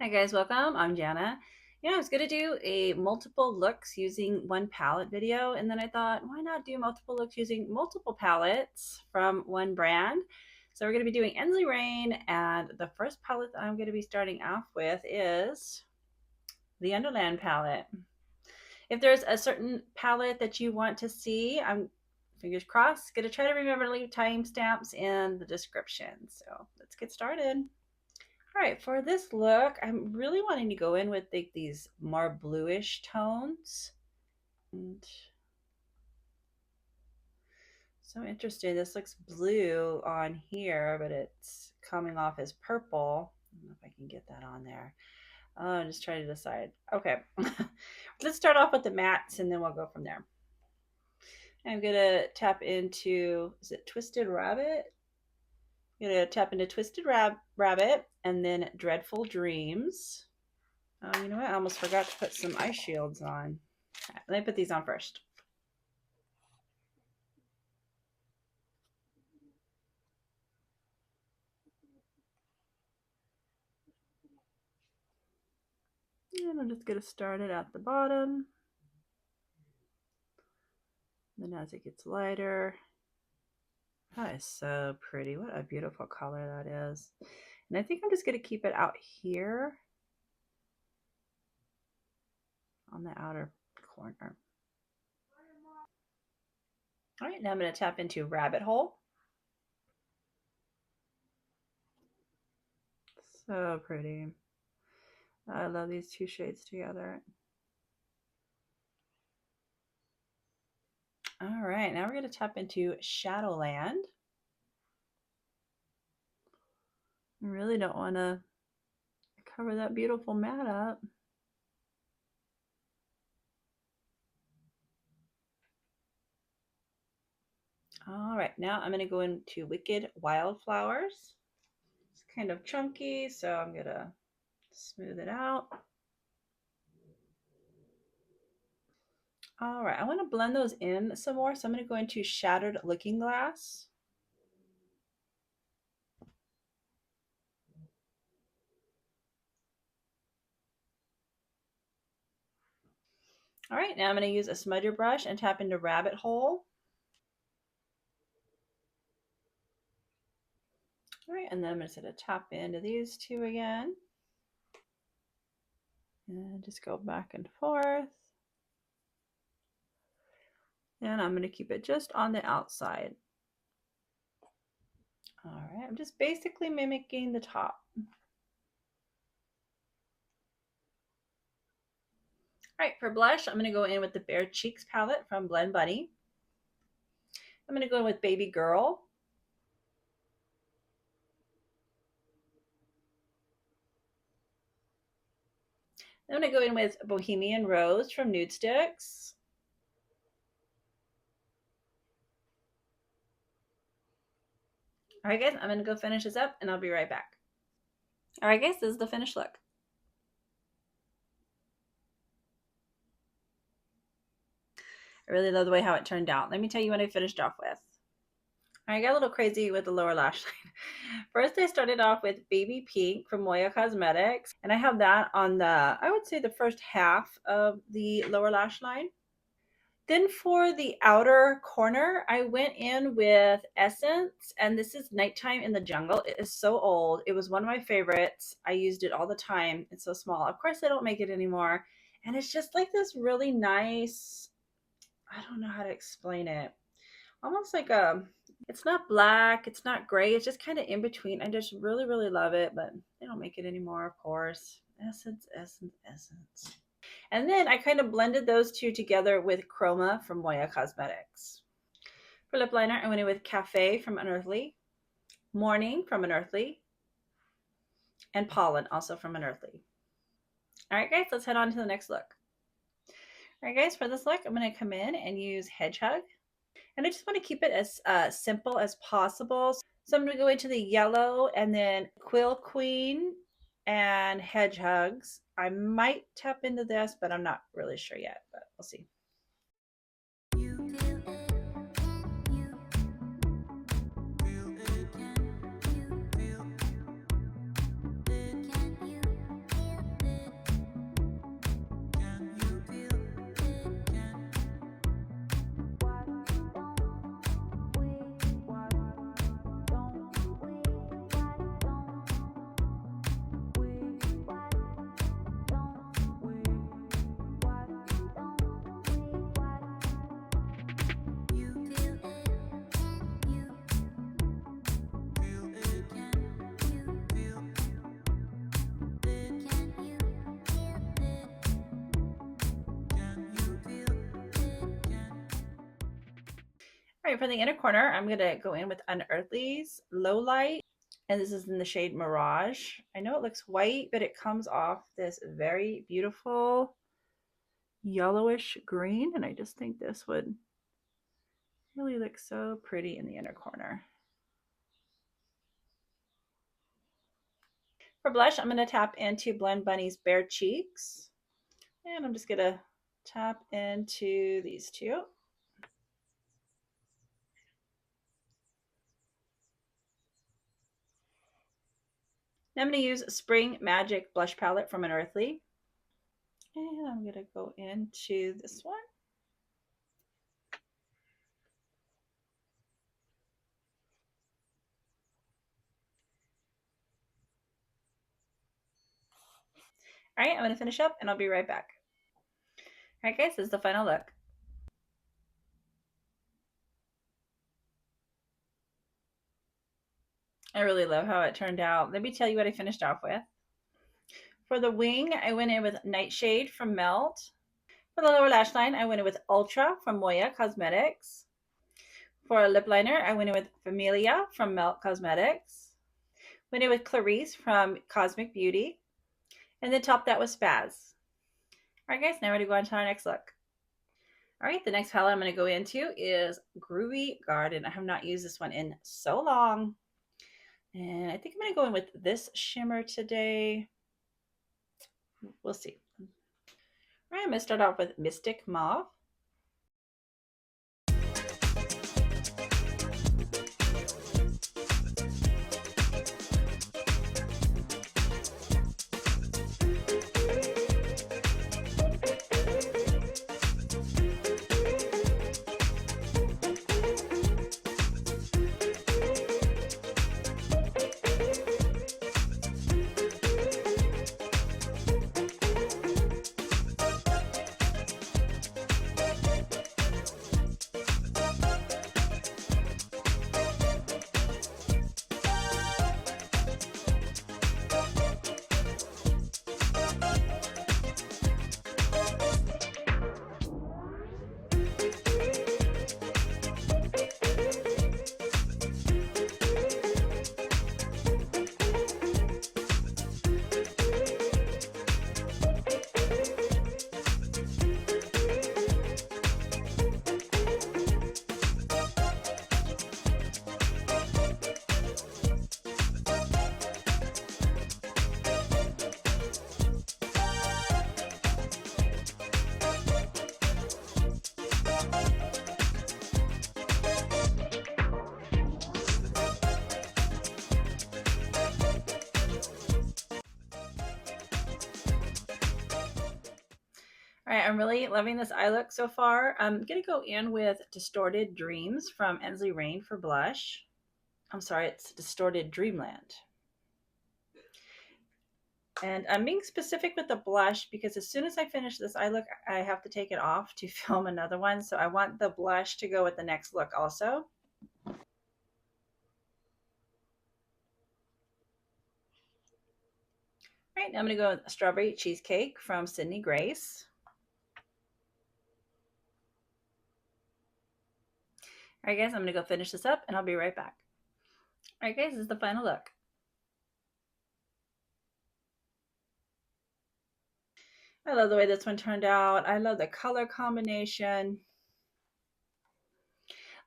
Hi guys, welcome. I'm Jana. I was going to do a multiple looks using one palette video, and then I thought, why not do multiple looks using multiple palettes from one brand? So we're going to be doing Ensley Rain, and the first palette that I'm going to be starting off with is the Underland palette. If there's a certain palette that you want to see, I'm fingers crossed, going to try to remember to leave timestamps in the description. So let's get started. All right, for this look, I'm really wanting to go in with these more bluish tones. And so interesting. This looks blue on here, but it's coming off as purple. I don't know if I can get that on there. I'm just trying to decide. Okay, let's start off with the mattes and then we'll go from there. I'm gonna tap into, is it Twisted Rabbit? I'm gonna tap into Twisted Rabbit and then Dreadful Dreams. You know what? I almost forgot to put some eye shields on. Right, let me put these on first. And I'm just going to start it at the bottom. Then as it gets lighter, that is so pretty. What a beautiful color that is. And I think I'm just going to keep it out here on the outer corner. All right, now I'm going to tap into Rabbit Hole. So pretty. I love these two shades together. All right, now we're going to tap into Shadowland. I really don't want to cover that beautiful mat up. All right, now I'm going to go into Wicked Wildflowers. It's kind of chunky, so I'm going to smooth it out. All right, I want to blend those in some more, so I'm going to go into Shattered Looking Glass. All right, now I'm going to use a smudger brush and tap into Rabbit Hole. All right, and then I'm just going to tap into these two again. And just go back and forth. And I'm going to keep it just on the outside. All right, I'm just basically mimicking the top. All right, for blush, I'm going to go in with the Bare Cheeks palette from Blend Bunny. I'm going to go in with Baby Girl. I'm going to go in with Bohemian Rose from Nude Sticks. All right, guys, I'm going to go finish this up and I'll be right back. All right, guys, this is the finished look. I really love the way how it turned out. Let me tell you what I finished off with. I got a little crazy with the lower lash line. First, I started off with Baby Pink from Moya Cosmetics, and I have that on the, I would say the first half of the lower lash line. Then for the outer corner, I went in with Essence, and this is Nighttime in the Jungle. It is so old. It was one of my favorites. I used it all the time. It's so small. Of course, I don't make it anymore. And it's just like this really nice, I don't know how to explain it. Almost like it's not black, it's not gray, it's just kind of in between. I just really, really love it, but they don't make it anymore, of course. Essence, Essence, Essence. And then I kind of blended those two together with Chroma from Moya Cosmetics. For lip liner, I went in with Cafe from Unearthly, Morning from Unearthly, and Pollen, also from Unearthly. All right, guys, let's head on to the next look. All right, guys, for this look, I'm going to come in and use Hedge Hug. And I just want to keep it as simple as possible. So I'm going to go into the yellow and then Quill Queen and Hedge Hugs. I might tap into this, but I'm not really sure yet, but we'll see. All right, for the inner corner, I'm going to go in with Unearthly's Low Light. And this is in the shade Mirage. I know it looks white, but it comes off this very beautiful yellowish green. And I just think this would really look so pretty in the inner corner. For blush, I'm going to tap into Blend Bunny's Bare Cheeks. And I'm just going to tap into these two. Now I'm going to use Spring Magic Blush Palette from Unearthly. And I'm going to go into this one. All right, I'm going to finish up and I'll be right back. All right, guys, this is the final look. I really love how it turned out. Let me tell you what I finished off with. For the wing, I went in with Nightshade from Melt. For the lower lash line, I went in with Ultra from Moya Cosmetics. For a lip liner, I went in with Familia from Melt Cosmetics. Went in with Clarice from Cosmic Beauty. And then topped that with Spaz. All right, guys, now we're going to go on to our next look. All right, the next palette I'm going to go into is Groovy Garden. I have not used this one in so long. And I think I'm going to go in with this shimmer today. We'll see. All right, I'm going to start off with Mystic Mauve. All right, I'm really loving this eye look so far. I'm going to go in with Distorted Dreams from Ensley Rain for blush. I'm sorry, it's Distorted Dreamland. And I'm being specific with the blush because as soon as I finish this eye look, I have to take it off to film another one. So I want the blush to go with the next look also. All right, now I'm going to go with Strawberry Cheesecake from Sydney Grace. All right, guys, I'm going to go finish this up and I'll be right back. All right, guys, this is the final look. I love the way this one turned out. I love the color combination.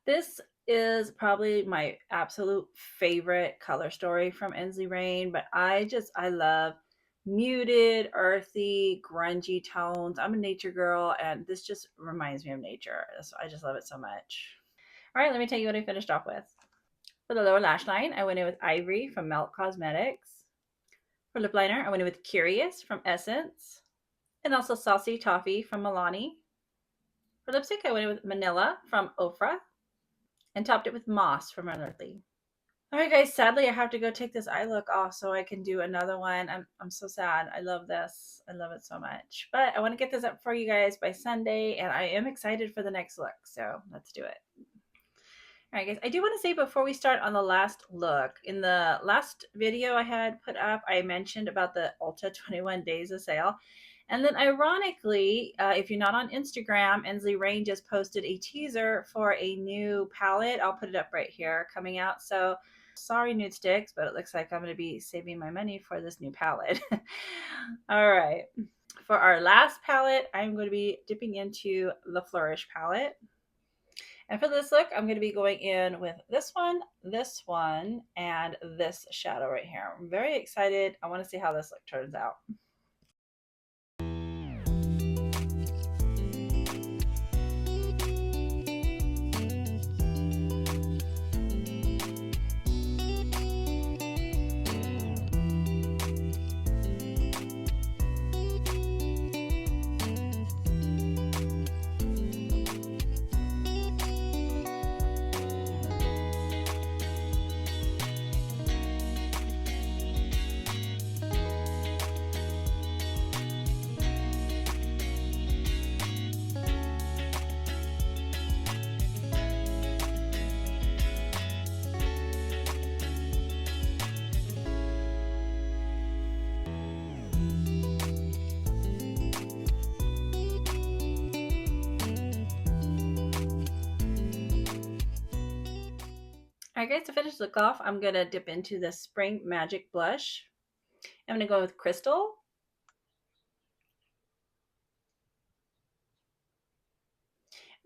This is probably my absolute favorite color story from Ensley Rain, but I love muted, earthy, grungy tones. I'm a nature girl, and this just reminds me of nature. So I just love it so much. All right, let me tell you what I finished off with. For the lower lash line, I went in with Ivory from Melt Cosmetics. For lip liner, I went in with Curious from Essence, and also Saucy Toffee from Milani. For lipstick, I went in with Manila from Ofra, and topped it with Moss from Unearthly. All right, guys, sadly, I have to go take this eye look off so I can do another one. I'm so sad. I love this. I love it so much. But I want to get this up for you guys by Sunday, and I am excited for the next look. So let's do it. All right, guys, I do want to say before we start on the last look, in the last video I had put up, I mentioned about the Ulta 21 Days of Sale. And then ironically, if you're not on Instagram, Ensley Rain just posted a teaser for a new palette. I'll put it up right here coming out. So sorry, nude sticks, but it looks like I'm going to be saving my money for this new palette. All right. For our last palette, I'm going to be dipping into the Flourish palette. And for this look, I'm going to be going in with this one, and this shadow right here. I'm very excited. I want to see how this look turns out. All right, guys, to finish the look off, I'm going to dip into the Spring Magic Blush. I'm going to go with Crystal.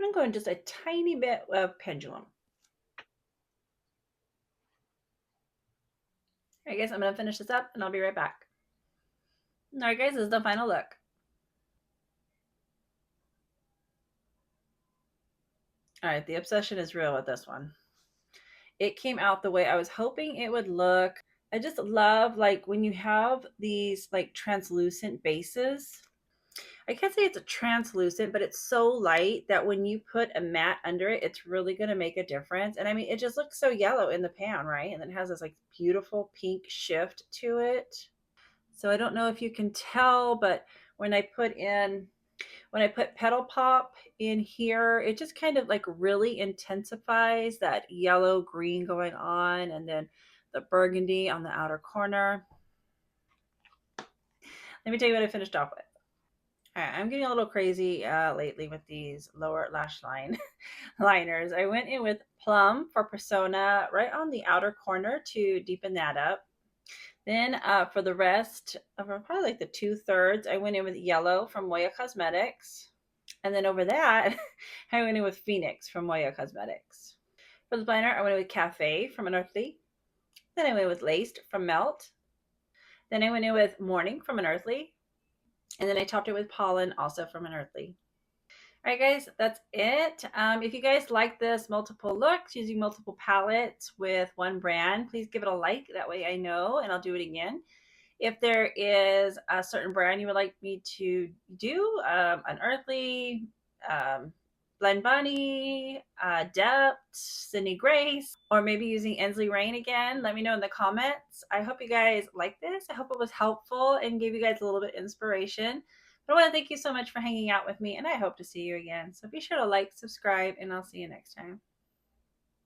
I'm going to go in just a tiny bit of Pendulum. All right, guys, I'm going to finish this up, and I'll be right back. All right, guys, this is the final look. All right, the obsession is real with this one. It came out the way I was hoping it would look. I just love like when you have these like translucent bases. I can't say it's a translucent, but it's so light that when you put a matte under it, it's really going to make a difference. And I mean, it just looks so yellow in the pan, right? And then it has this like beautiful pink shift to it. So I don't know if you can tell, but when I put Petal Pop in here, it just kind of like really intensifies that yellow green going on, and then the burgundy on the outer corner. Let me tell you what I finished off with. All right, I'm getting a little crazy lately with these lower lash line liners. I went in with Plum for Persona right on the outer corner to deepen that up. Then for the rest of probably like the 2/3, I went in with Yellow from Moya Cosmetics. And then over that, I went in with Phoenix from Moya Cosmetics. For the liner, I went in with Cafe from Unearthly. Then I went with Laced from Melt. Then I went in with Morning from Unearthly. And then I topped it with Pollen, also from Unearthly. All right, guys, that's it. If you guys like this multiple looks using multiple palettes with one brand, please give it a like. That way I know, and I'll do it again. If there is a certain brand you would like me to do, Unearthly, Blend Bunny, Depth, Sydney Grace, or maybe using Ensley Rain again, let me know in the comments. I hope you guys like this. I hope it was helpful and gave you guys a little bit of inspiration. But I want to thank you so much for hanging out with me, and I hope to see you again. So be sure to like, subscribe, and I'll see you next time.